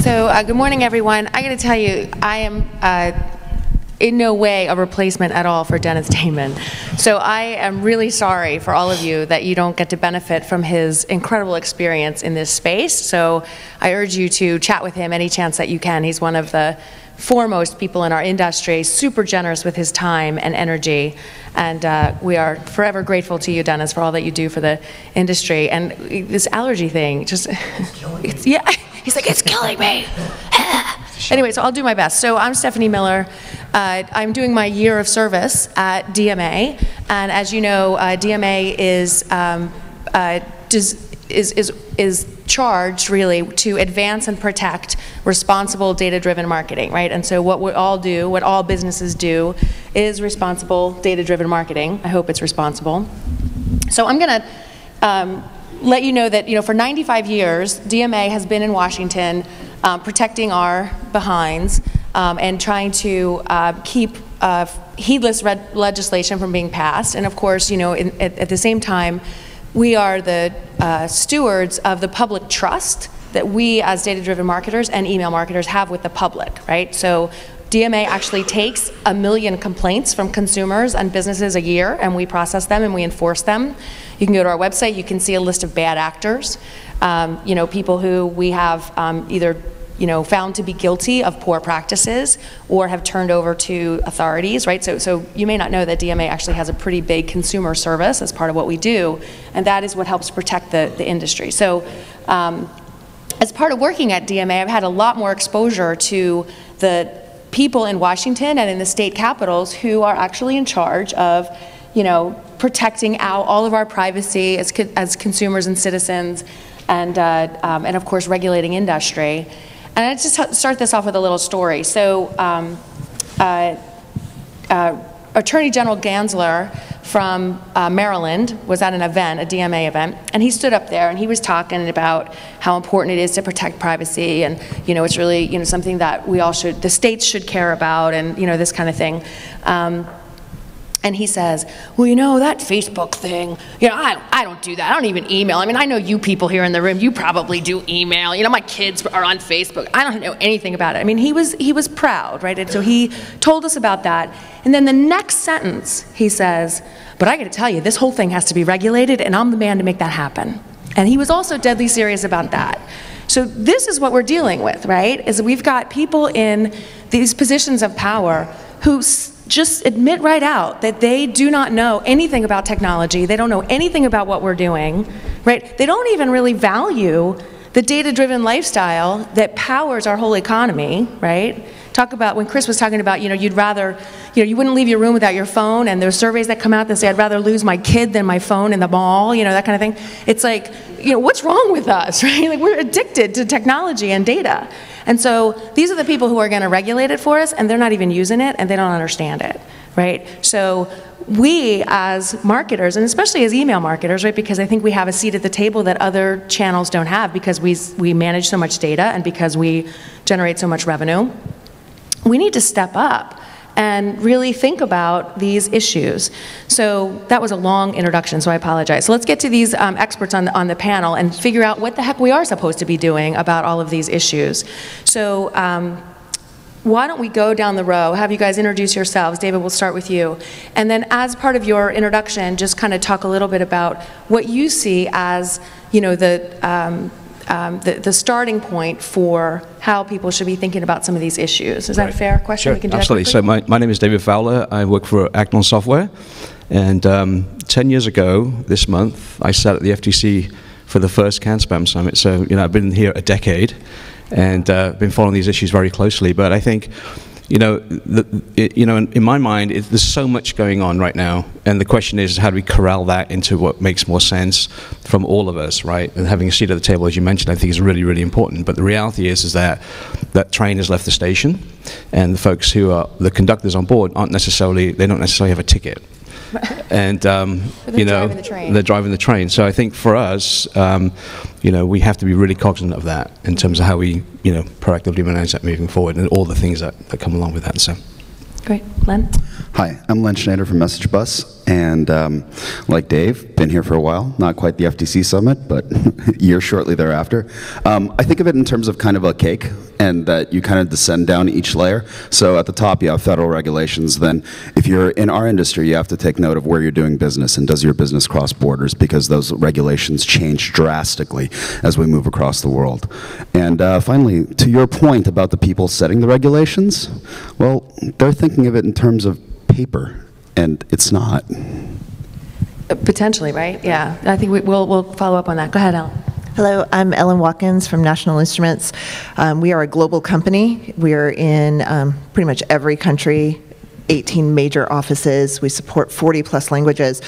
So good morning, everyone. I got to tell you, I am in no way a replacement at all for Dennis Dayman. So I am really sorry for all of you that you don't get to benefit from his incredible experience in this space. So I urge you to chat with him any chance that you can. He's one of the foremost people in our industry, super generous with his time and energy. And we are forever grateful to you, Dennis, for all that you do for the industry. And this allergy thing, just, yeah, he's like, it's killing me. Anyway, so I'll do my best. So I'm Stephanie Miller. I'm doing my year of service at DMA. And as you know, DMA is charged really to advance and protect responsible data-driven marketing, right? And so what we all do, what all businesses do, is responsible data-driven marketing. I hope it's responsible. So I'm going to let you know that, for 95 years, DMA has been in Washington protecting our behinds and trying to keep heedless legislation from being passed. And of course, at the same time, we are the stewards of the public trust that we as data-driven marketers and email marketers have with the public, right? So DMA actually takes 1 million complaints from consumers and businesses a year, and we process them and we enforce them. You can go to our website, you can see a list of bad actors, people who we have either found to be guilty of poor practices or have turned over to authorities, right? So you may not know that DMA actually has a pretty big consumer service as part of what we do, and that is what helps protect the industry. So as part of working at DMA, I've had a lot more exposure to the people in Washington and in the state capitals who are actually in charge of, protecting all of our privacy as consumers and citizens, and of course regulating industry. And I just start this off with a little story. So Attorney General Gansler from Maryland was at an event, a DMA event, and he stood up there and he was talking about how important it is to protect privacy, and it's really something that we all the states should care about, and this kind of thing. And he says, well, that Facebook thing, I don't do that. I don't even email. I mean, I know you people here in the room, you probably do email. My kids are on Facebook. I don't know anything about it. I mean, he was proud, right? And so he told us about that. And then the next sentence, he says, but I got to tell you, this whole thing has to be regulated, and I'm the man to make that happen. And he was also deadly serious about that. So this is what we're dealing with, right? Is we've got people in these positions of power who just admit right out that they do not know anything about technology. They don't know anything about what we're doing, right? They don't even really value the data-driven lifestyle that powers our whole economy, right? Talk about when Chris was talking about, you'd rather, you wouldn't leave your room without your phone, and there's surveys that come out that say I'd rather lose my kid than my phone in the mall, that kind of thing. It's like, what's wrong with us, right? Like, we're addicted to technology and data. And so these are the people who are going to regulate it for us, and they're not even using it, and they don't understand it, right? So we as marketers, and especially as email marketers, right, because I think we have a seat at the table that other channels don't have, because we manage so much data and because we generate so much revenue, we need to step up and really think about these issues. So that was a long introduction, so I apologize. So let's get to these experts on the panel and figure out what the heck we are supposed to be doing about all of these issues. So why don't we go down the row, have you guys introduce yourselves. David, we'll start with you. And then as part of your introduction, just kind of talk a little bit about what you see as, the starting point for how people should be thinking about some of these issues. Is that a fair question? Sure, we can do absolutely. That so my name is David Fowler. I work for Acton Software. And 10 years ago, this month, I sat at the FTC for the first CAN-SPAM Summit. So, I've been here a decade and been following these issues very closely. But I think, in my mind, there's so much going on right now, and the question is, how do we corral that into what makes more sense from all of us, right? And having a seat at the table, as you mentioned, I think is really, really important. But the reality is that that train has left the station, and the folks who are the conductors on board they don't necessarily have a ticket. And they're driving the train. So I think for us, we have to be really cognizant of that in terms of how we, proactively manage that moving forward, and all the things that come along with that. So, great, Len. Hi, I'm Len Shneyder from Message Bus, and like Dave, been here for a while. Not quite the FTC summit, but a year shortly thereafter. I think of it in terms of kind of a cake. and that you kind of descend down each layer. So at the top, you have federal regulations. Then if you're in our industry, you have to take note of where you're doing business and does your business cross borders, because those regulations change drastically as we move across the world. And finally, to your point about the people setting the regulations, well, they're thinking of it in terms of paper, and it's not. Potentially, right? Yeah. I think we'll follow up on that. Go ahead, Ellen. Hello, I'm Ellen Watkins from National Instruments. We are a global company. We are in pretty much every country, 18 major offices. We support 40+ languages.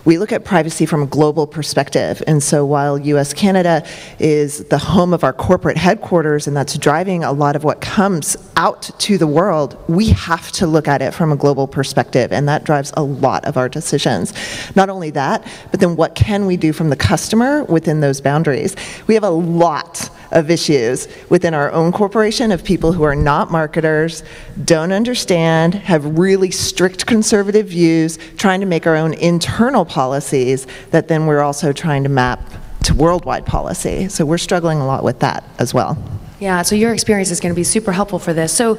We look at privacy from a global perspective. And so while US-Canada is the home of our corporate headquarters, and that's driving a lot of what comes out to the world, we have to look at it from a global perspective, and that drives a lot of our decisions. Not only that, but then what can we do from the customer within those boundaries? We have a lot of issues within our own corporation of people who are not marketers, don't understand, have really strict conservative views, trying to make our own internal policies that then we're also trying to map to worldwide policy. So we're struggling a lot with that as well. Yeah, so your experience is going to be super helpful for this. So,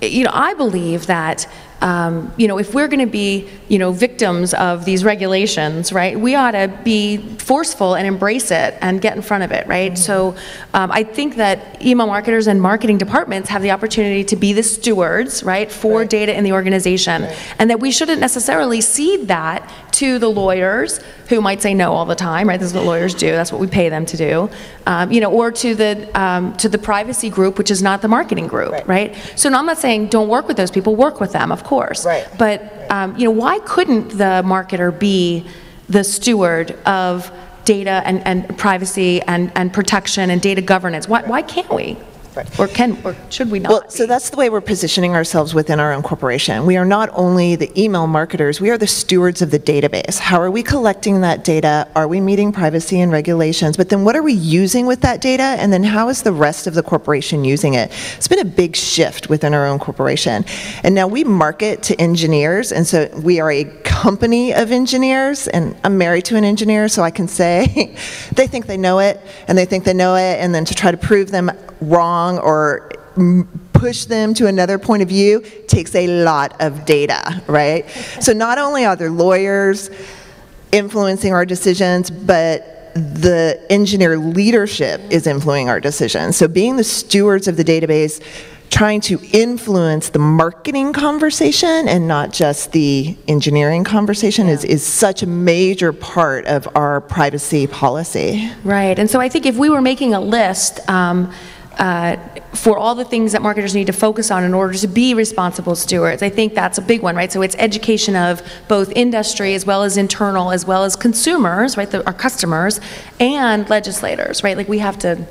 I believe that, if we're going to be, victims of these regulations, right, we ought to be forceful and embrace it and get in front of it, right? So I think that email marketers and marketing departments have the opportunity to be the stewards, right, for data in the organization, and that we shouldn't necessarily cede that to the lawyers who might say no all the time, right? This is what lawyers do. That's what we pay them to do, or to the privacy group, which is not the marketing group, right? So no, I'm not saying don't work with those people. Work with them, of course. Right. But why couldn't the marketer be the steward of data and privacy and protection and data governance? Why can't we? Or should we not? Well, so that's the way we're positioning ourselves within our own corporation. We are not only the email marketers, we are the stewards of the database. How are we collecting that data? Are we meeting privacy and regulations? But then what are we using with that data? And then how is the rest of the corporation using it? It's been a big shift within our own corporation. And now we market to engineers, and so we are a company of engineers, and I'm married to an engineer, so I can say they think they know it, and they think they know it, and then to try to prove them wrong or push them to another point of view takes a lot of data, right? So not only are there lawyers influencing our decisions, but the engineer leadership is influencing our decisions. So being the stewards of the database, trying to influence the marketing conversation and not just the engineering conversation is such a major part of our privacy policy. Right, and so I think if we were making a list for all the things that marketers need to focus on in order to be responsible stewards, I think that's a big one, right? So it's education of both industry as well as internal, as well as consumers, right, our customers, and legislators, right? Like we have to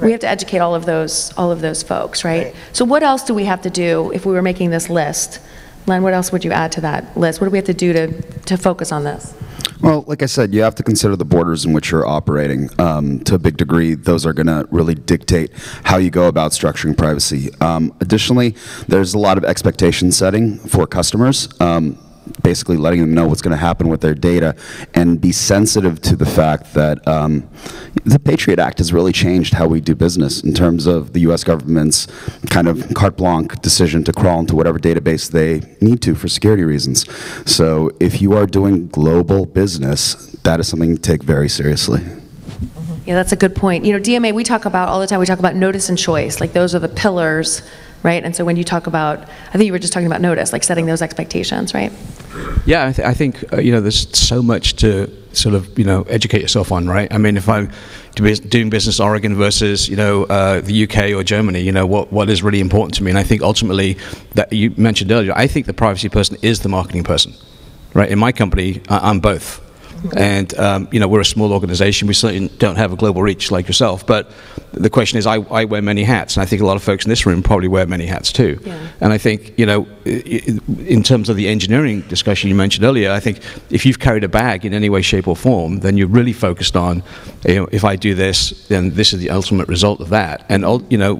educate all of those folks, right? So what else do we have to do if we were making this list? Len, what else would you add to that list? What do we have to do to focus on this? Well, like I said, you have to consider the borders in which you're operating. To a big degree, those are going to really dictate how you go about structuring privacy. Additionally, there's a lot of expectation setting for customers. Basically letting them know what's going to happen with their data and be sensitive to the fact that the Patriot Act has really changed how we do business in terms of the U.S. government's kind of carte blanche decision to crawl into whatever database they need to for security reasons. So if you are doing global business, that is something to take very seriously. Yeah, that's a good point. DMA, we talk about all the time, we talk about notice and choice. Like those are the pillars, right? And so when you talk about, I think you were just talking about notice, like setting those expectations, right? Yeah, I think there's so much to sort of, educate yourself on, right? I mean, if I'm doing business Oregon versus, the UK or Germany, what is really important to me? And I think ultimately, that you mentioned earlier, I think the privacy person is the marketing person, right? In my company, I'm both. And, we're a small organization. We certainly don't have a global reach like yourself. But the question is, I wear many hats. And I think a lot of folks in this room probably wear many hats too. Yeah. And I think, in terms of the engineering discussion you mentioned earlier, I think if you've carried a bag in any way, shape, or form, then you're really focused on, if I do this, then this is the ultimate result of that. And,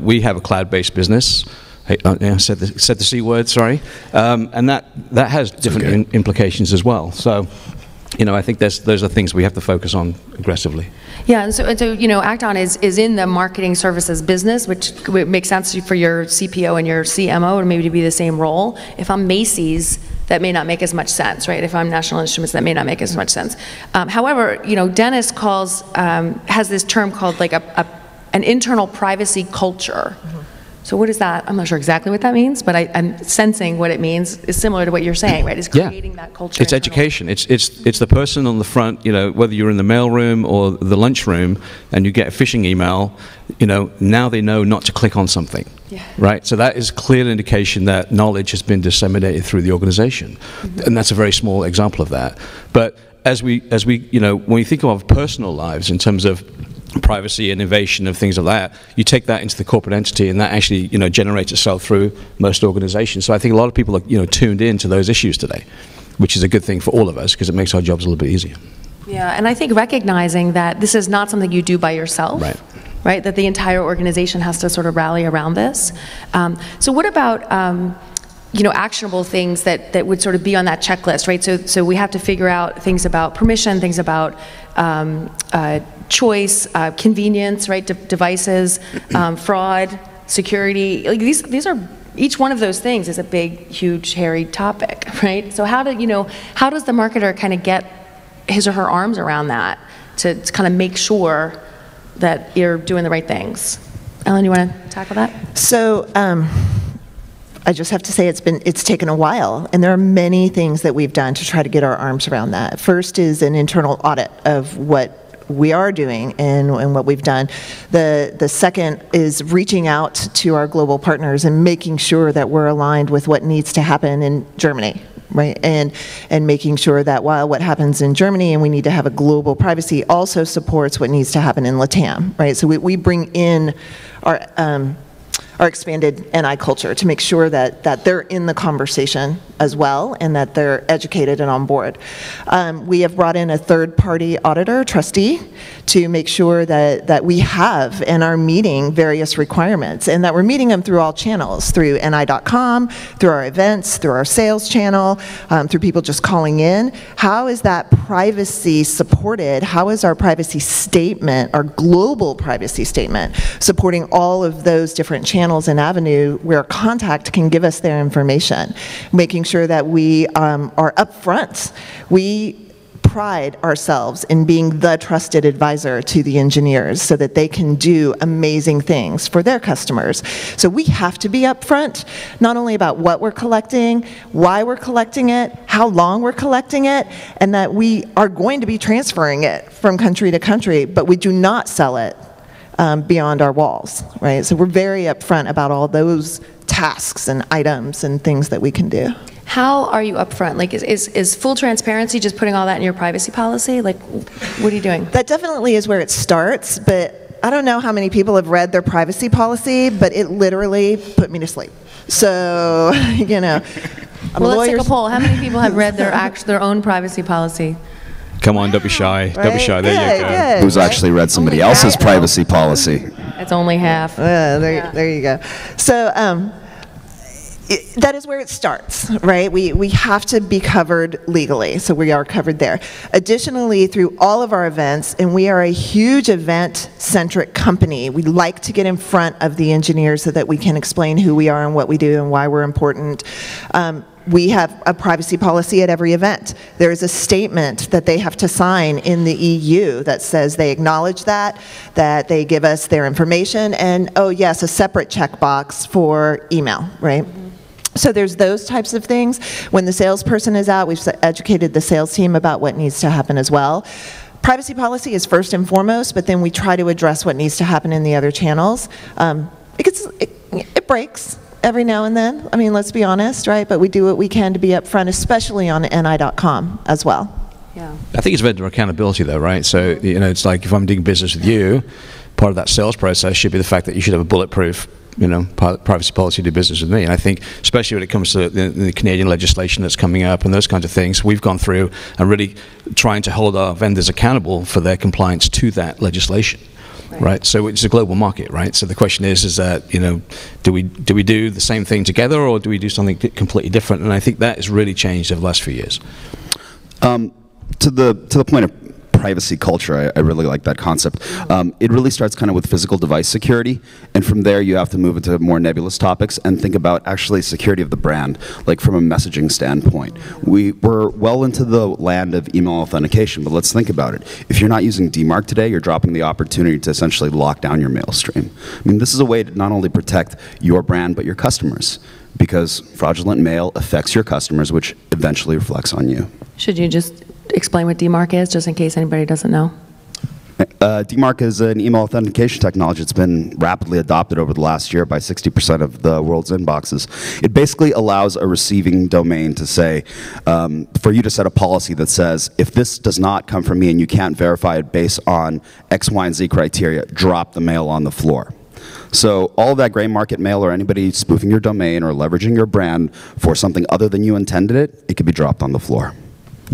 we have a cloud-based business. I said the C word, sorry. And that has different implications as well. So. I think those are things we have to focus on aggressively. Yeah, and so Acton is in the marketing services business, which makes sense for your CPO and your CMO, or maybe to be the same role. If I'm Macy's, that may not make as much sense, right? If I'm National Instruments, that may not make as much sense. However, Dennis has this term called like an internal privacy culture. Mm-hmm. So what is that? I'm not sure exactly what that means, but I'm sensing what it means is similar to what you're saying, right? It's creating that culture. It's education. It's the person on the front, whether you're in the mail room or the lunch room and you get a phishing email, now they know not to click on something, right? So that is a clear indication that knowledge has been disseminated through the organization. Mm-hmm. And that's a very small example of that. But as we when we think of our personal lives in terms of privacy, innovation, and things like that, you take that into the corporate entity, and that actually, generates itself through most organizations. So I think a lot of people are, tuned in to those issues today, which is a good thing for all of us because it makes our jobs a little bit easier. Yeah, and I think recognizing that this is not something you do by yourself, right? That the entire organization has to sort of rally around this. So what about actionable things that would sort of be on that checklist, right? So we have to figure out things about permission, things about choice, convenience, right? Devices, fraud, security. Like these are, each one of those things is a big, huge, hairy topic, right? So how does the marketer kind of get his or her arms around that to kind of make sure that you're doing the right things? Ellen, you want to tackle that? So I just have to say it's taken a while, and there are many things that we've done to try to get our arms around that. First is an internal audit of what we are doing and what we've done. The second is reaching out to our global partners and making sure that we're aligned with what needs to happen in Germany, right? And making sure that while what happens in Germany and we need to have a global privacy also supports what needs to happen in LATAM, right? So we bring in our expanded NI culture to make sure that they're in the conversation as well and that they're educated and on board. We have brought in a third-party auditor, trustee, to make sure that we have and are meeting various requirements and that we're meeting them through all channels, through ni.com, through our events, through our sales channel, through people just calling in. How is that privacy supported? How is our privacy statement, our global privacy statement, supporting all of those different channels and avenue where a contact can give us their information, making sure that we are upfront. We pride ourselves in being the trusted advisor to the engineers so that they can do amazing things for their customers. So we have to be upfront, not only about what we're collecting, why we're collecting it, how long we're collecting it, and that we are going to be transferring it from country to country, but we do not sell it beyond our walls, right? So we're very upfront about all those tasks and items and things that we can do. How are you upfront? Like, is full transparency just putting all that in your privacy policy? Like, what are you doing? That definitely is where it starts, but I don't know how many people have read their privacy policy, but it literally put me to sleep. So, well, let's take a poll. How many people have read their own privacy policy? Come on, don't be shy. Right? Don't be shy. There you go. Good, Who's actually read somebody else's privacy policy? It's only half. There you go. So that is where it starts, right? We have to be covered legally, so we are covered there. Additionally, through all of our events, and we are a huge event-centric company, we like to get in front of the engineers so that we can explain who we are and what we do and why we're important. We have a privacy policy at every event. There is a statement that they have to sign in the EU that says they acknowledge that they give us their information, and, oh yes, a separate checkbox for email, right? So there's those types of things. When the salesperson is out, we've educated the sales team about what needs to happen as well. Privacy policy is first and foremost, but then we try to address what needs to happen in the other channels. It breaks every now and then. I mean, let's be honest, right? But we do what we can to be upfront, especially on ni.com as well. Yeah. I think it's vendor accountability, though, right? So, it's like if I'm doing business with you, part of that sales process should be the fact that you should have a bulletproof, privacy policy to do business with me. And I think, especially when it comes to the Canadian legislation that's coming up and those kinds of things, we've gone through and really trying to hold our vendors accountable for their compliance to that legislation. Right, so it's a global market, right? So the question is that do we do the same thing together, or do we do something completely different? And I think that has really changed over the last few years. To the point of privacy culture, I really like that concept. It really starts kind of with physical device security, and from there you have to move into more nebulous topics and think about actually security of the brand, like from a messaging standpoint. We're well into the land of email authentication, but let's think about it. If you're not using DMARC today, you're dropping the opportunity to essentially lock down your mail stream. I mean, this is a way to not only protect your brand, but your customers, because fraudulent mail affects your customers, which eventually reflects on you. Should you just explain what DMARC is, just in case anybody doesn't know? DMARC is an email authentication technology. It's been rapidly adopted over the last year by 60% of the world's inboxes. It basically allows a receiving domain to say, for you to set a policy that says, if this does not come from me and you can't verify it based on X, Y, and Z criteria, drop the mail on the floor. So all of that gray market mail or anybody spoofing your domain or leveraging your brand for something other than you intended it, it could be dropped on the floor.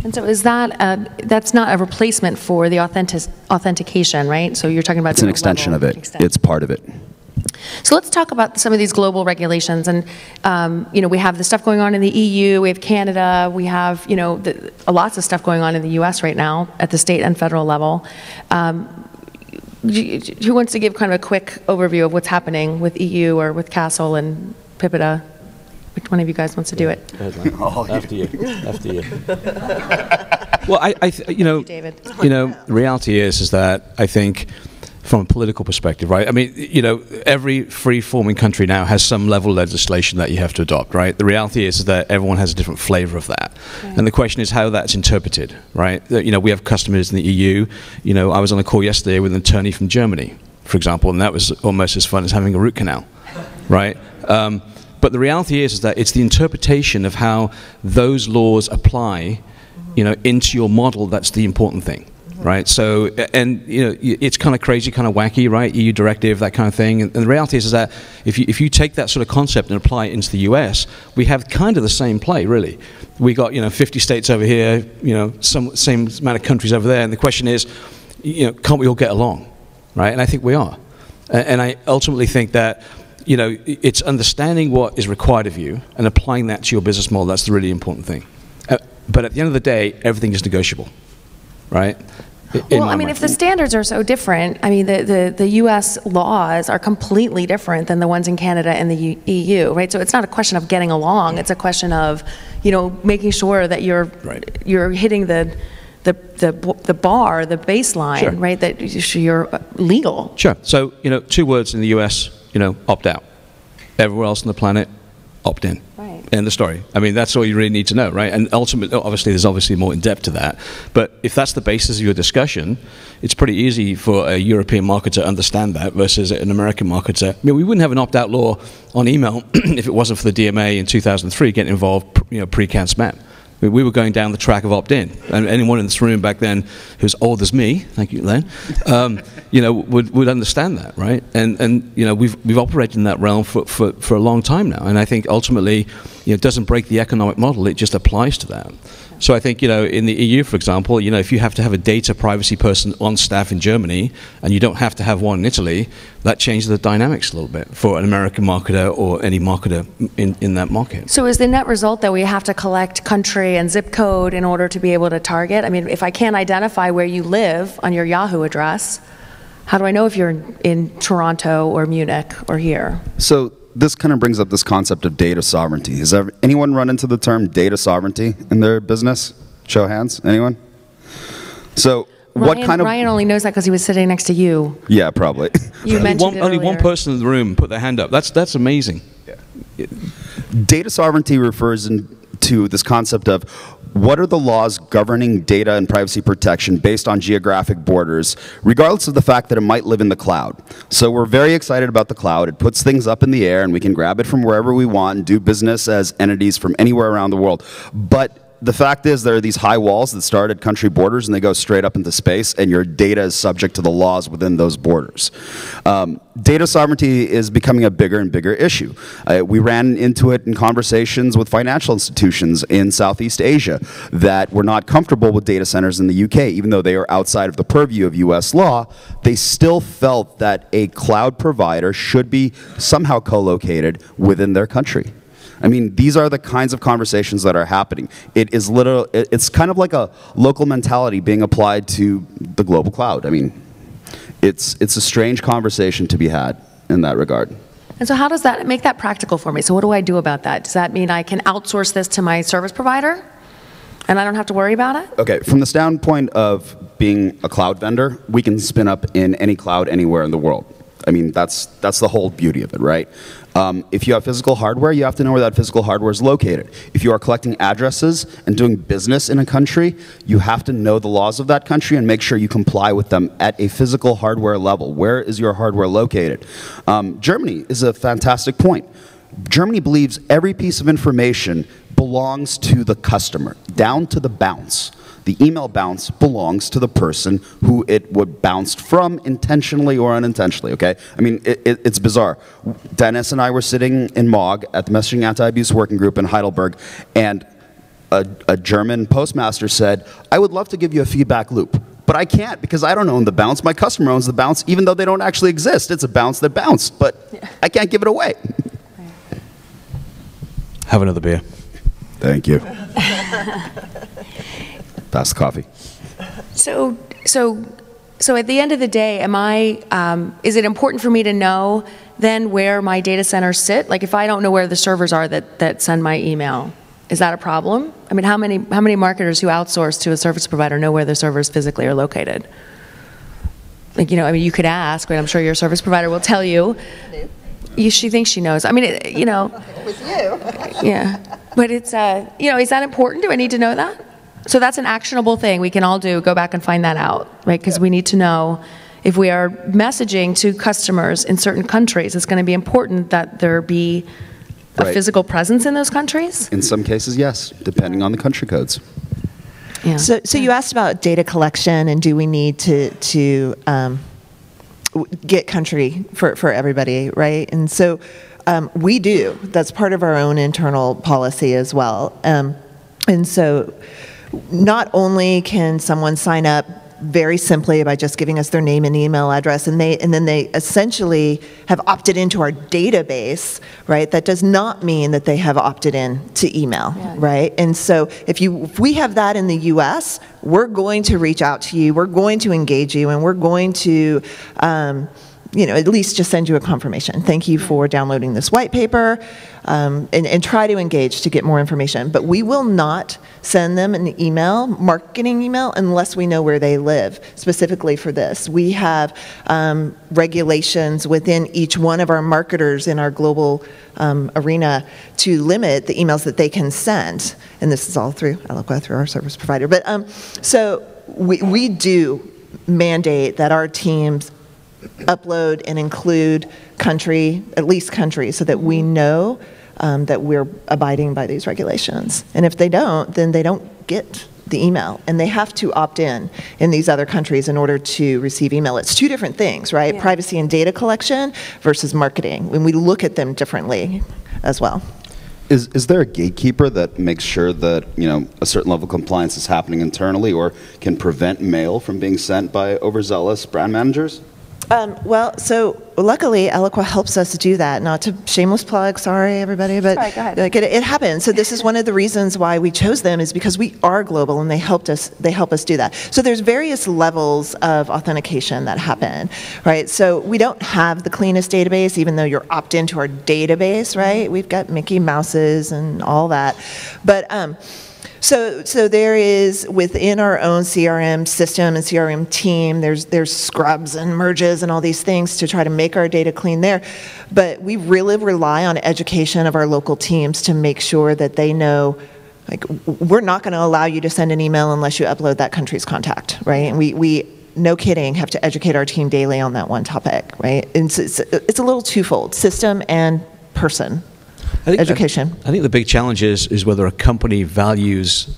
And so is that, that's not a replacement for the authentication, right? So you're talking about It's an extension of it. It's part of it. So let's talk about some of these global regulations. And, you know, we have the stuff going on in the EU, we have Canada, we have, you know, lots of stuff going on in the US right now at the state and federal level. Who wants to give kind of a quick overview of what's happening with EU or with Castle and PIPEDA? Which one of you guys wants to do it? After you. After you. Well, the reality is that I think from a political perspective, right? I mean, you know, every free-forming country now has some level of legislation that you have to adopt, right? The reality is that everyone has a different flavor of that. Right. And the question is how that's interpreted, right? You know, we have customers in the EU. You know, I was on a call yesterday with an attorney from Germany, for example, and that was almost as fun as having a root canal, right? But the reality is that it's the interpretation of how those laws apply, you know, into your model that's the important thing. Right, so, and you know, it's kind of crazy, kind of wacky, right? EU directive, that kind of thing. And the reality is that if you take that sort of concept and apply it into the US, we have kind of the same play, really. We got, you know, 50 states over here, you know, same amount of countries over there, and the question is, you know, can't we all get along, right? And I think we are. And I ultimately think that, you know, it's understanding what is required of you and applying that to your business model. That's the really important thing. But at the end of the day, everything is negotiable, right? Well, I mean, if the standards are so different, I mean, the U.S. laws are completely different than the ones in Canada and the EU, right? So it's not a question of getting along; it's a question of, you know, making sure that you're hitting the bar, the baseline, sure, right? That you're legal. Sure. So, you know, 2 words in the U.S., you know, opt out. Everywhere else on the planet, opt in. Right. End of story. I mean, that's all you really need to know, right? And ultimately, obviously, there's obviously more in depth to that. But if that's the basis of your discussion, it's pretty easy for a European marketer to understand that versus an American marketer. I mean, we wouldn't have an opt-out law on email if it wasn't for the DMA in 2003 getting involved, you know, pre-CAN spam. We were going down the track of opt-in, and anyone in this room back then who's old as me, thank you, Len, you know, would understand that, right? And you know, we've operated in that realm for a long time now, and I think ultimately, you know, it doesn't break the economic model; it just applies to that. So I think, you know, in the EU, for example, you know, if you have to have a data privacy person on staff in Germany and you don't have to have one in Italy, that changes the dynamics a little bit for an American marketer or any marketer in that market. So is the net result that we have to collect country and zip code in order to be able to target? I mean, if I can't identify where you live on your Yahoo address, how do I know if you're in Toronto or Munich or here? So this kind of brings up this concept of data sovereignty. Has anyone run into the term data sovereignty in their business? Show of hands. Anyone? So Ryan only knows that because he was sitting next to you. Yeah, probably. You mentioned it only earlier. one person in the room put their hand up. That's amazing. Yeah. Data sovereignty refers to this concept of what are the laws governing data and privacy protection based on geographic borders, regardless of the fact that it might live in the cloud. So we're very excited about the cloud. It puts things up in the air, and we can grab it from wherever we want and do business as entities from anywhere around the world. But the fact is there are these high walls that start at country borders and they go straight up into space, and your data is subject to the laws within those borders. Data sovereignty is becoming a bigger and bigger issue. We ran into it in conversations with financial institutions in Southeast Asia that were not comfortable with data centers in the UK. Even though they are outside of the purview of US law, they still felt that a cloud provider should be somehow co-located within their country. I mean, these are the kinds of conversations that are happening. It's kind of like a local mentality being applied to the global cloud. I mean, it's a strange conversation to be had in that regard. And so how does that make that practical for me? So what do I do about that? Does that mean I can outsource this to my service provider and I don't have to worry about it? Okay, from the standpoint of being a cloud vendor, we can spin up in any cloud anywhere in the world. I mean, that's the whole beauty of it, right? If you have physical hardware, you have to know where that physical hardware is located. If you are collecting addresses and doing business in a country, you have to know the laws of that country and make sure you comply with them at a physical hardware level. Where is your hardware located? Germany is a fantastic point. Germany believes every piece of information belongs to the customer, down to the bounce. The email bounce belongs to the person who it would bounced from, intentionally or unintentionally, okay? I mean, it's bizarre. Dennis and I were sitting in MOG at the Messaging Anti-Abuse Working Group in Heidelberg, and a German postmaster said, I would love to give you a feedback loop, but I can't because I don't own the bounce. My customer owns the bounce, even though they don't actually exist. It's a bounce that bounced, but I can't give it away. Have another beer. Thank you. Pass the coffee. So at the end of the day, is it important for me to know then where my data centers sit? Like if I don't know where the servers are that send my email, is that a problem? I mean, how many marketers who outsource to a service provider know where their servers physically are located? Like, I mean, you could ask, right? I'm sure your service provider will tell you. She thinks she knows. I mean, With you. Yeah. But it's, is that important? Do I need to know that? So that's an actionable thing we can all do, go back and find that out, right? Because we need to know if we are messaging to customers in certain countries, it's going to be important that there be a physical presence in those countries? In some cases, yes, depending on the country codes. Yeah. So you asked about data collection and do we need to get country for everybody, right? And so we do. That's part of our own internal policy as well. And so not only can someone sign up very simply by just giving us their name and email address, and then they essentially have opted into our database, right? That does not mean that they have opted in to email, right? And so if we have that in the U.S., we're going to reach out to you, we're going to engage you, and we're going to at least just send you a confirmation. Thank you for downloading this white paper, and try to engage to get more information. But we will not send them an email, marketing email, unless we know where they live, specifically for this. We have regulations within each one of our marketers in our global arena to limit the emails that they can send. And this is all through Eloqua, through our service provider. But so we do mandate that our teams upload and include country, at least country, so that we know that we're abiding by these regulations. And if they don't, then they don't get the email. And they have to opt in these other countries in order to receive email. It's two different things, right? Yeah. Privacy and data collection versus marketing. When we look at them differently as well. Is there a gatekeeper that makes sure that a certain level of compliance is happening internally or can prevent mail from being sent by overzealous brand managers? Well, so luckily, Eloqua helps us do that. Not to shameless plug, sorry everybody, but sorry, go ahead. Like it happens. So this is one of the reasons why we chose them, is because we are global and they help us do that. So there's various levels of authentication that happen, right? So we don't have the cleanest database, even though you're opt into our database, right? We've got Mickey Mouses and all that, but So there is, within our own CRM system and CRM team, there's scrubs and merges and all these things to try to make our data clean there. But we really rely on education of our local teams to make sure that they know, like, we're not going to allow you to send an email unless you upload that country's contact, right? And we no kidding, have to educate our team daily on that one topic, right? And it's a little twofold, system and person. Education. I think the big challenge is whether a company values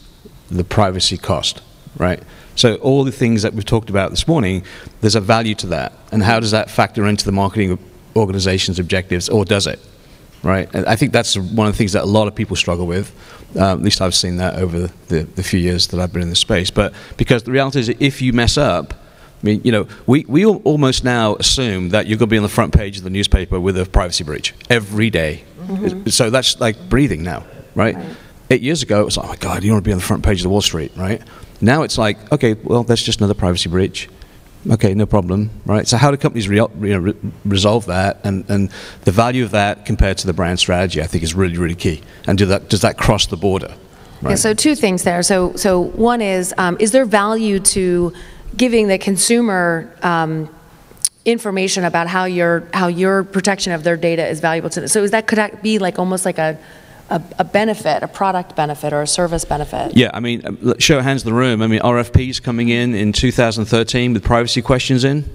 the privacy cost, right? So all the things that we've talked about this morning, there's a value to that. And how does that factor into the marketing organization's objectives, or does it, right? And I think that's one of the things that a lot of people struggle with. At least I've seen that over the few years that I've been in this space. But because the reality is, if you mess up, I mean, we almost now assume that you're going to be on the front page of the newspaper with a privacy breach every day. So that's like breathing now, right? 8 years ago, it was like, oh my God, you want to be on the front page of the Wall Street, right? Now it's like, okay, well, that's just another privacy breach. Okay, no problem, right? So how do companies resolve that, and the value of that compared to the brand strategy, I think, is really, really key. And does that cross the border? Right? Yeah, so two things there. So one is there value to giving the consumer information about how your protection of their data is valuable to them? So could that be like almost like a benefit, a product benefit or a service benefit? Yeah, I mean, show of hands in the room. I mean, RFPs coming in 2013 with privacy questions in,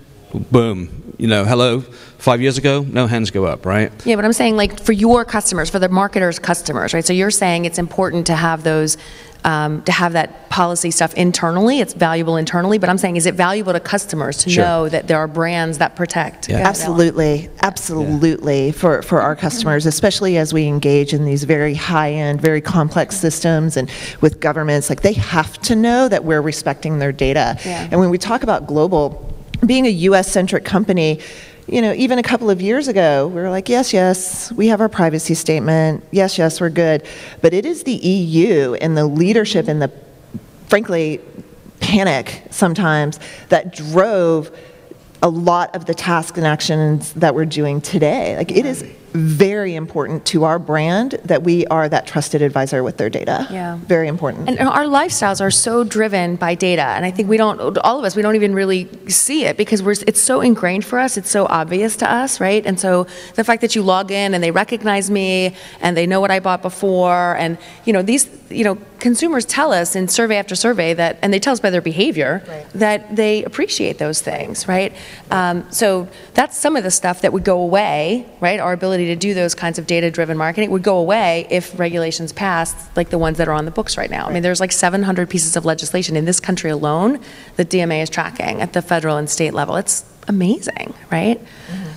boom. You know, hello, 5 years ago, no hands go up, right? Yeah, but I'm saying like for your customers, for the marketers' customers, right? So you're saying it's important to have those, to have that policy stuff internally. It's valuable internally, but I'm saying, is it valuable to customers to know that there are brands that protect? Yeah. Absolutely, absolutely. For our customers, especially as we engage in these very high-end, very complex systems and with governments, like they have to know that we're respecting their data. Yeah. And when we talk about global, being a US-centric company, you know, even a couple of years ago, we were like, yes, we have our privacy statement. Yes, we're good. But it is the EU and the leadership and the, frankly, panic sometimes that drove a lot of the tasks and actions that we're doing today. Like, it is very important to our brand that we are that trusted advisor with their data. Yeah. Very important. And our lifestyles are so driven by data, and I think all of us, we don't even really see it because it's so ingrained for us, it's so obvious to us, right? And so the fact that you log in and they recognize me and they know what I bought before, and consumers tell us in survey after survey that, and they tell us by their behavior, that they appreciate those things, right? So that's some of the stuff that would go away, right? Our ability to do those kinds of data-driven marketing would go away if regulations passed, like the ones that are on the books right now. I mean, there's like 700 pieces of legislation in this country alone that DMA is tracking at the federal and state level. It's amazing, right?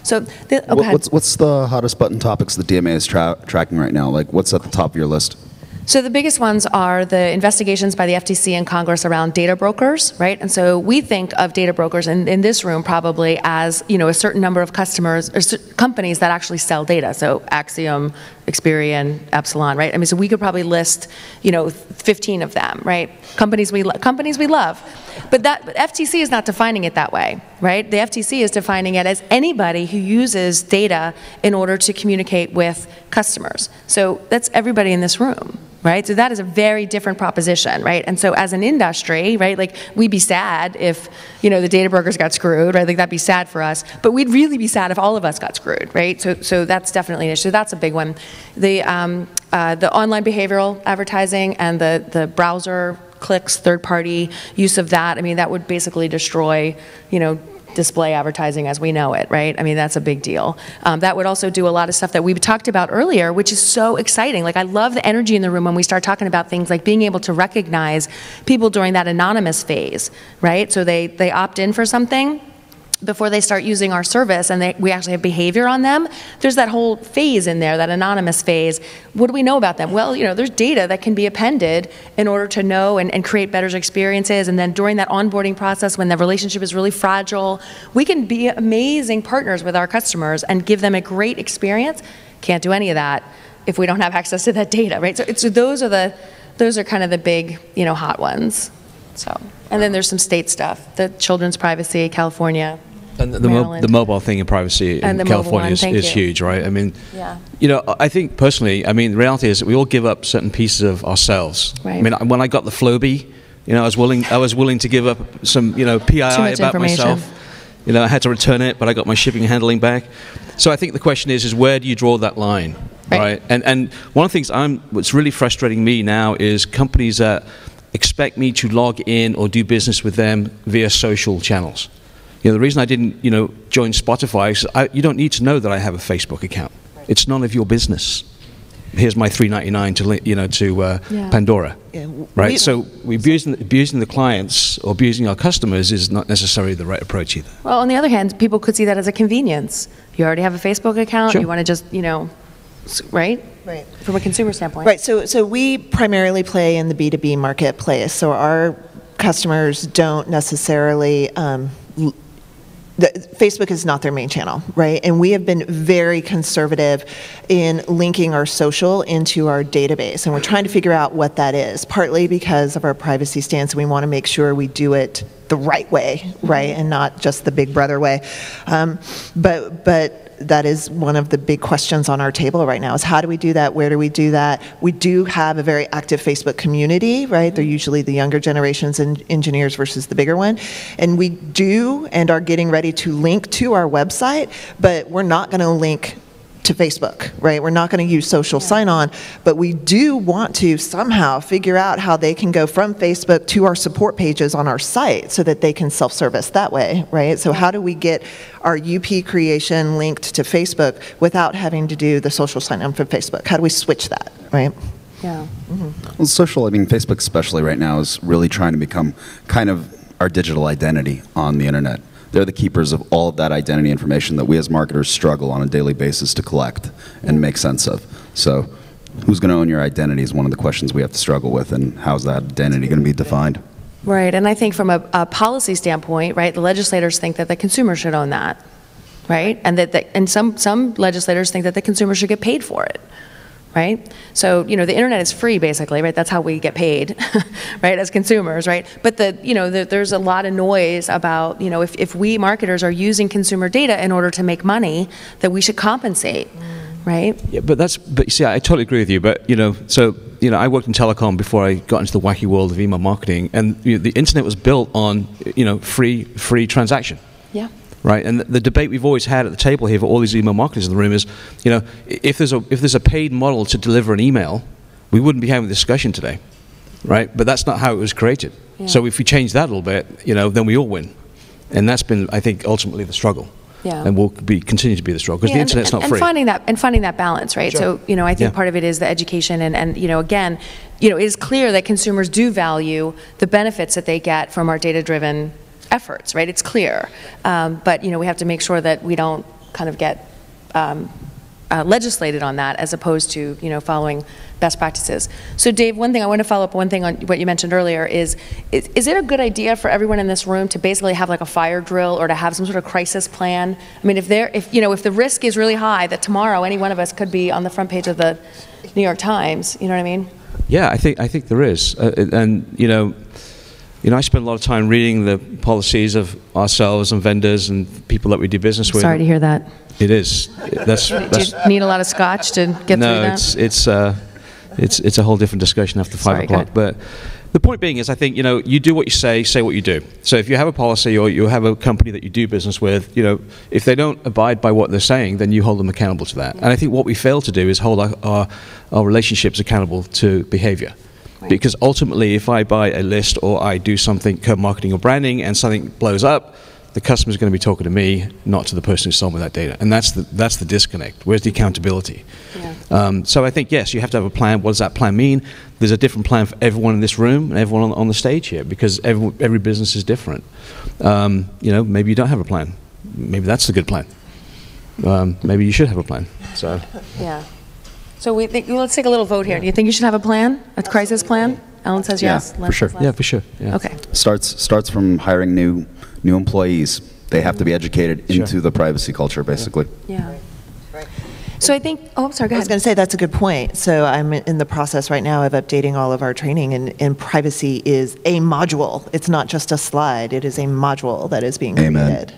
So, what's the hottest button topics the DMA is tracking right now? Like, what's at the top of your list? So the biggest ones are the investigations by the FTC and Congress around data brokers, right? And so we think of data brokers in this room probably as, a certain number of customers or companies that actually sell data. So Axiom, Experian, Epsilon, right? I mean, so we could probably list, 15 of them, right? Companies we love. But FTC is not defining it that way, right? The FTC is defining it as anybody who uses data in order to communicate with customers. So that's everybody in this room. Right? So that is a very different proposition, right? And so as an industry, right, like we'd be sad if, the data brokers got screwed, right? Like that'd be sad for us, but we'd really be sad if all of us got screwed, right? So that's definitely an issue. So that's a big one. The online behavioral advertising and the browser clicks, third-party use of that, I mean, that would basically destroy, display advertising as we know it, right? I mean, that's a big deal. That would also do a lot of stuff that we talked about earlier, which is so exciting. Like, I love the energy in the room when we start talking about things like being able to recognize people during that anonymous phase, right? So they opt in for something before they start using our service, and we actually have behavior on them. There's that whole phase in there, that anonymous phase. What do we know about them? Well, there's data that can be appended in order to know and create better experiences, and then during that onboarding process, when the relationship is really fragile, we can be amazing partners with our customers and give them a great experience. Can't do any of that if we don't have access to that data, right? So those are kind of the big, hot ones. So, and then there's some state stuff, the children's privacy, California. And the mobile thing in privacy in California is huge, right? I mean, I think personally, the reality is that we all give up certain pieces of ourselves. Right. I mean, when I got the Floby, I was willing to give up some, PII about myself. I had to return it, but I got my shipping and handling back. So I think the question is where do you draw that line, right? And one of the things what's really frustrating me now is companies that expect me to log in or do business with them via social channels. The reason I didn't, join Spotify is you don't need to know that I have a Facebook account. It's none of your business. Here's my $3.99 to Pandora, right? So abusing the clients or abusing our customers is not necessarily the right approach either. Well, on the other hand, people could see that as a convenience. You already have a Facebook account. Sure. You want to just, right? Right. From a consumer standpoint. Right. So we primarily play in the B2B marketplace. So our customers don't necessarily Facebook is not their main channel, right? And we have been very conservative in linking our social into our database, and we're trying to figure out what that is, partly because of our privacy stance. We want to make sure we do it the right way, right, and not just the Big Brother way. But that is one of the big questions on our table right now, is how do we do that? Where do we do that? We do have a very active Facebook community, right? They're usually the younger generations and engineers versus the bigger one. And we do and are getting ready to link to our website, but we're not going to link to Facebook, right? We're not going to use social sign-on, but we do want to somehow figure out how they can go from Facebook to our support pages on our site so that they can self-service that way, right? So how do we get our UP creation linked to Facebook without having to do the social sign-on from Facebook? How do we switch that, right? Yeah. Well, social, I mean, Facebook especially right now is really trying to become kind of our digital identity on the internet. They're the keepers of all of that identity information that we as marketers struggle on a daily basis to collect and make sense of. So who's going to own your identity is one of the questions we have to struggle with, and how's that identity going to be defined? Right, and I think from a policy standpoint, right, the legislators think that the consumer should own that, right? And and some legislators think that the consumer should get paid for it. Right? So, the internet is free basically, right? That's how we get paid, right, as consumers, right? But there's a lot of noise about, if we marketers are using consumer data in order to make money, that we should compensate, right? Yeah, but you see, I totally agree with you, but, I worked in telecom before I got into the wacky world of email marketing, and the internet was built on, free transaction. Yeah. Right, and the debate we've always had at the table here for all these email marketers in the room is, if there's a paid model to deliver an email, we wouldn't be having a discussion today, right? But that's not how it was created. Yeah. So if we change that a little bit, then we all win, and that's been, I think, ultimately the struggle. Yeah. And will continue to be the struggle because the internet's not free. And finding that balance, right? Sure. So I think part of it is the education, and again, it is clear that consumers do value the benefits that they get from our data-driven efforts, right? It's clear, but we have to make sure that we don't kind of get legislated on that, as opposed to following best practices. So Dave, I want to follow up one thing on what you mentioned earlier. Is it a good idea for everyone in this room to basically have like a fire drill, or to have some sort of crisis plan? I mean, if the risk is really high that tomorrow any one of us could be on the front page of the New York Times, you know what I mean? Yeah, I think there is, I spend a lot of time reading the policies of ourselves and vendors and people that we do business with. Sorry to hear that. It is. Do you need a lot of scotch to get through that? No, it's a whole different discussion after 5 o'clock. But the point being is, I think, you do what you say what you do. So if you have a policy or you have a company that you do business with, if they don't abide by what they're saying, then you hold them accountable to that. And I think what we fail to do is hold our relationships accountable to behavior. Right. Because ultimately, if I buy a list or I do something, co-marketing or branding, and something blows up, the customer's going to be talking to me, not to the person who sold me that data. And that's the disconnect. Where's the accountability? Yeah. So I think, yes, you have to have a plan. What does that plan mean? There's a different plan for everyone in this room and everyone on the stage here, because every business is different. Maybe you don't have a plan. Maybe that's the good plan. Maybe you should have a plan. So. Yeah. So let's take a little vote here. Do you think you should have a plan, a crisis plan? Ellen says yes. Yeah, for sure. Yeah, for sure. Yeah. Okay. Starts from hiring new employees. They have to be educated into the privacy culture, basically. Yeah. Right. So I think, I'm sorry, go ahead. I was going to say that's a good point. So I'm in the process right now of updating all of our training, and privacy is a module. It's not just a slide. It is a module that is being created.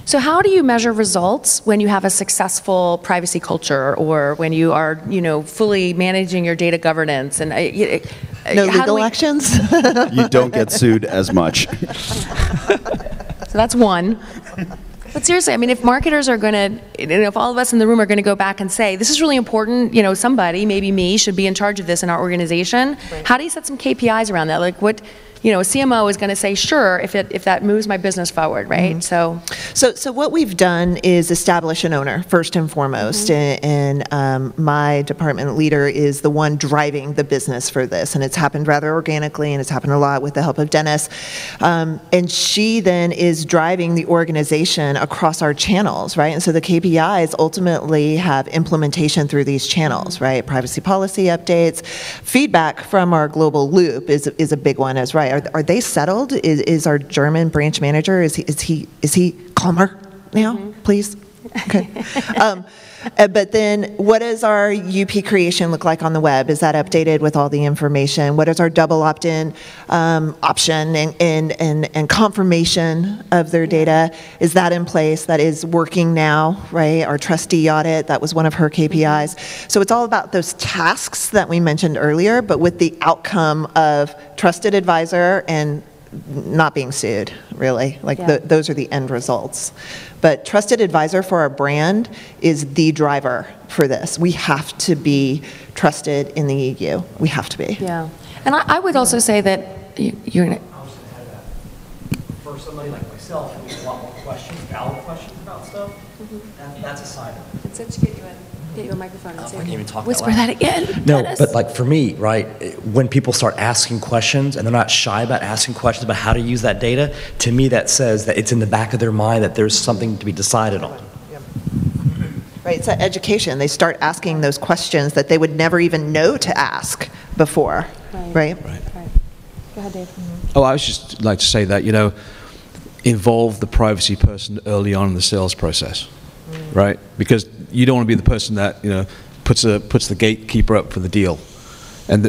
So how do you measure results when you have a successful privacy culture, or when you are, fully managing your data governance? And no legal actions? You don't get sued as much. So that's one. But seriously, I mean, if marketers are going to, if all of us in the room are going to go back and say, this is really important, somebody, maybe me, should be in charge of this in our organization, right. How do you set some KPIs around that? Like what, a CMO is going to say, sure, if that moves my business forward, right? Mm-hmm. So what we've done is establish an owner, first and foremost, and my department leader is the one driving the business for this, and it's happened rather organically, and it's happened a lot with the help of Dennis, and she then is driving the organization across our channels, right? And so the KPIs ultimately have implementation through these channels, right? Privacy policy updates, feedback from our global loop is a big one, as right. Are they settled? Is our German branch manager, is he calmer now, please? Okay. But then what does our UP creation look like on the web? Is that updated with all the information? What is our double opt-in option and confirmation of their data? Is that in place? That is working now, right? Our trustee audit, that was one of her KPIs. So it's all about those tasks that we mentioned earlier, but with the outcome of trusted advisor and not being sued, really. Like those are the end results. But trusted advisor for our brand is the driver for this. We have to be trusted in the EU. We have to be. Yeah. And I would also say that you're going to... I was going to add that. For somebody like myself who has a lot more questions, valid questions about stuff, that's a side of it. It said to get you a microphone and say, I can't even talk whisper that again. No, but like for me, right, when people start asking questions and they're not shy about asking questions about how to use that data, to me that says that it's in the back of their mind that there's something to be decided on. Right, it's that education. They start asking those questions that they would never even know to ask before, right? Go ahead, Dave. Oh, I was just like to say that, involve the privacy person early on in the sales process, right? Because you don't want to be the person that, puts the gatekeeper up for the deal. And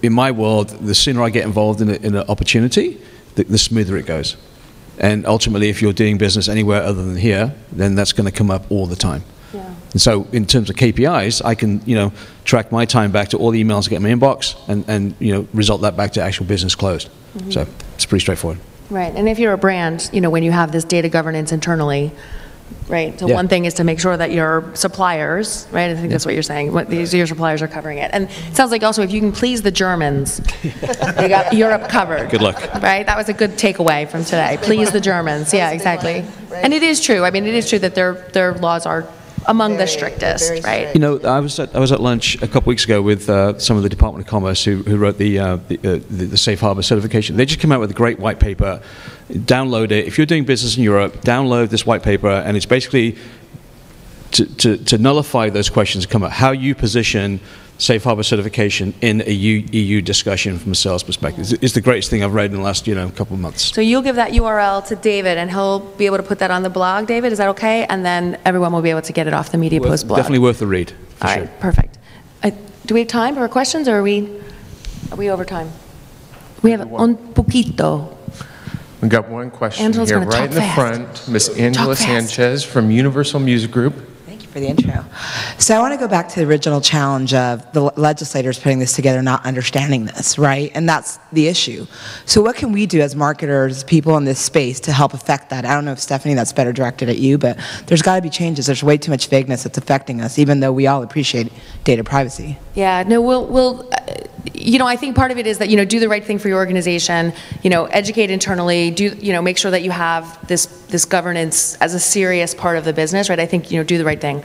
in my world, the sooner I get involved in an opportunity, the smoother it goes. And ultimately, if you're doing business anywhere other than here, then that's going to come up all the time. Yeah. And so in terms of KPIs, I can, track my time back to all the emails I get in my inbox and result that back to actual business closed. So it's pretty straightforward. Right. And if you're a brand, when you have this data governance internally, right? So one thing is to make sure that your suppliers, right? I think that's what you're saying. Your suppliers are covering it. And it sounds like also if you can please the Germans, you got Europe covered. Good luck. Right? That was a good takeaway from today. Please the Germans. Yeah, exactly. And it is true. I mean, it is true that their laws are among the strictest, right? I was at lunch a couple weeks ago with some of the Department of Commerce who wrote the Safe Harbor certification. They just came out with a great white paper. Download it. If you're doing business in Europe, download this white paper, and it's basically to nullify those questions that come up. How you position Safe Harbor certification in a EU discussion from a sales perspective is the greatest thing I've read in the last couple of months. So you'll give that URL to David, and he'll be able to put that on the blog. David, is that okay? And then everyone will be able to get it off the Media Post blog. Definitely worth the read. All right, perfect. Do we have time for questions, or are we over time? We have un poquito. We've got one question Angela's here gonna right talk in the fast. front. Miss Angela Talk fast. Sanchez from Universal Music Group. Thank you for the intro. So I want to go back to the original challenge of the legislators putting this together, not understanding this, right? And that's the issue. So what can we do as marketers, people in this space, to help affect that? I don't know if, Stephanie, that's better directed at you, but there's got to be changes. There's way too much vagueness that's affecting us, even though we all appreciate data privacy. Yeah, no, we'll I think part of it is that, do the right thing for your organization, educate internally, make sure that you have this governance as a serious part of the business, right? I think, do the right thing.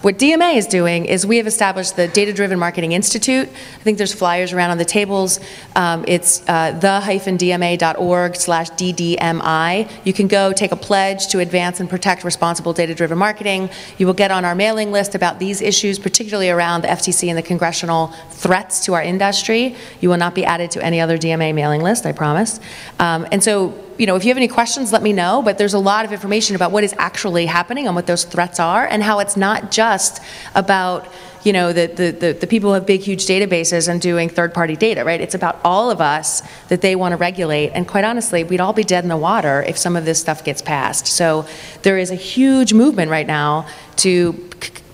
What DMA is doing is we have established the Data-Driven Marketing Institute. I think there's flyers around on the tables. It's the-dma.org/DDMI. You can go take a pledge to advance and protect responsible data-driven marketing. You will get on our mailing list about these issues, particularly around the FTC and the congressional threats to our industry. You will not be added to any other DMA mailing list, I promise. And so, if you have any questions, let me know, but there's a lot of information about what is actually happening and what those threats are, and how it's not just about the people who have big, huge databases and doing third-party data, right? It's about all of us that they want to regulate, and quite honestly, we'd all be dead in the water if some of this stuff gets passed. So there is a huge movement right now to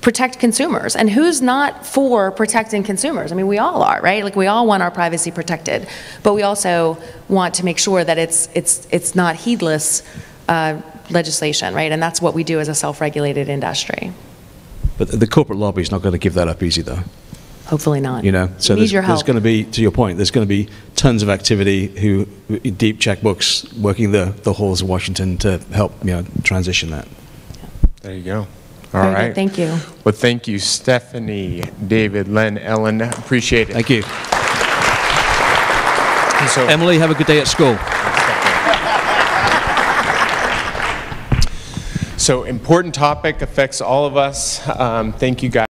protect consumers. And who's not for protecting consumers? I mean, we all are, right? Like, we all want our privacy protected, but we also want to make sure that it's not heedless legislation, right? And that's what we do as a self-regulated industry. But the corporate lobby is not going to give that up easy, though. Hopefully not. So there's going to be, to your point, there's going to be tons of activity deep checkbooks working the halls of Washington to help transition that. There you go. All Very right. good. Thank you. Well, thank you, Stephanie, David, Len, Ellen. Appreciate it. Thank you. And so, Emily, have a good day at school. So important topic, affects all of us. Thank you, guys.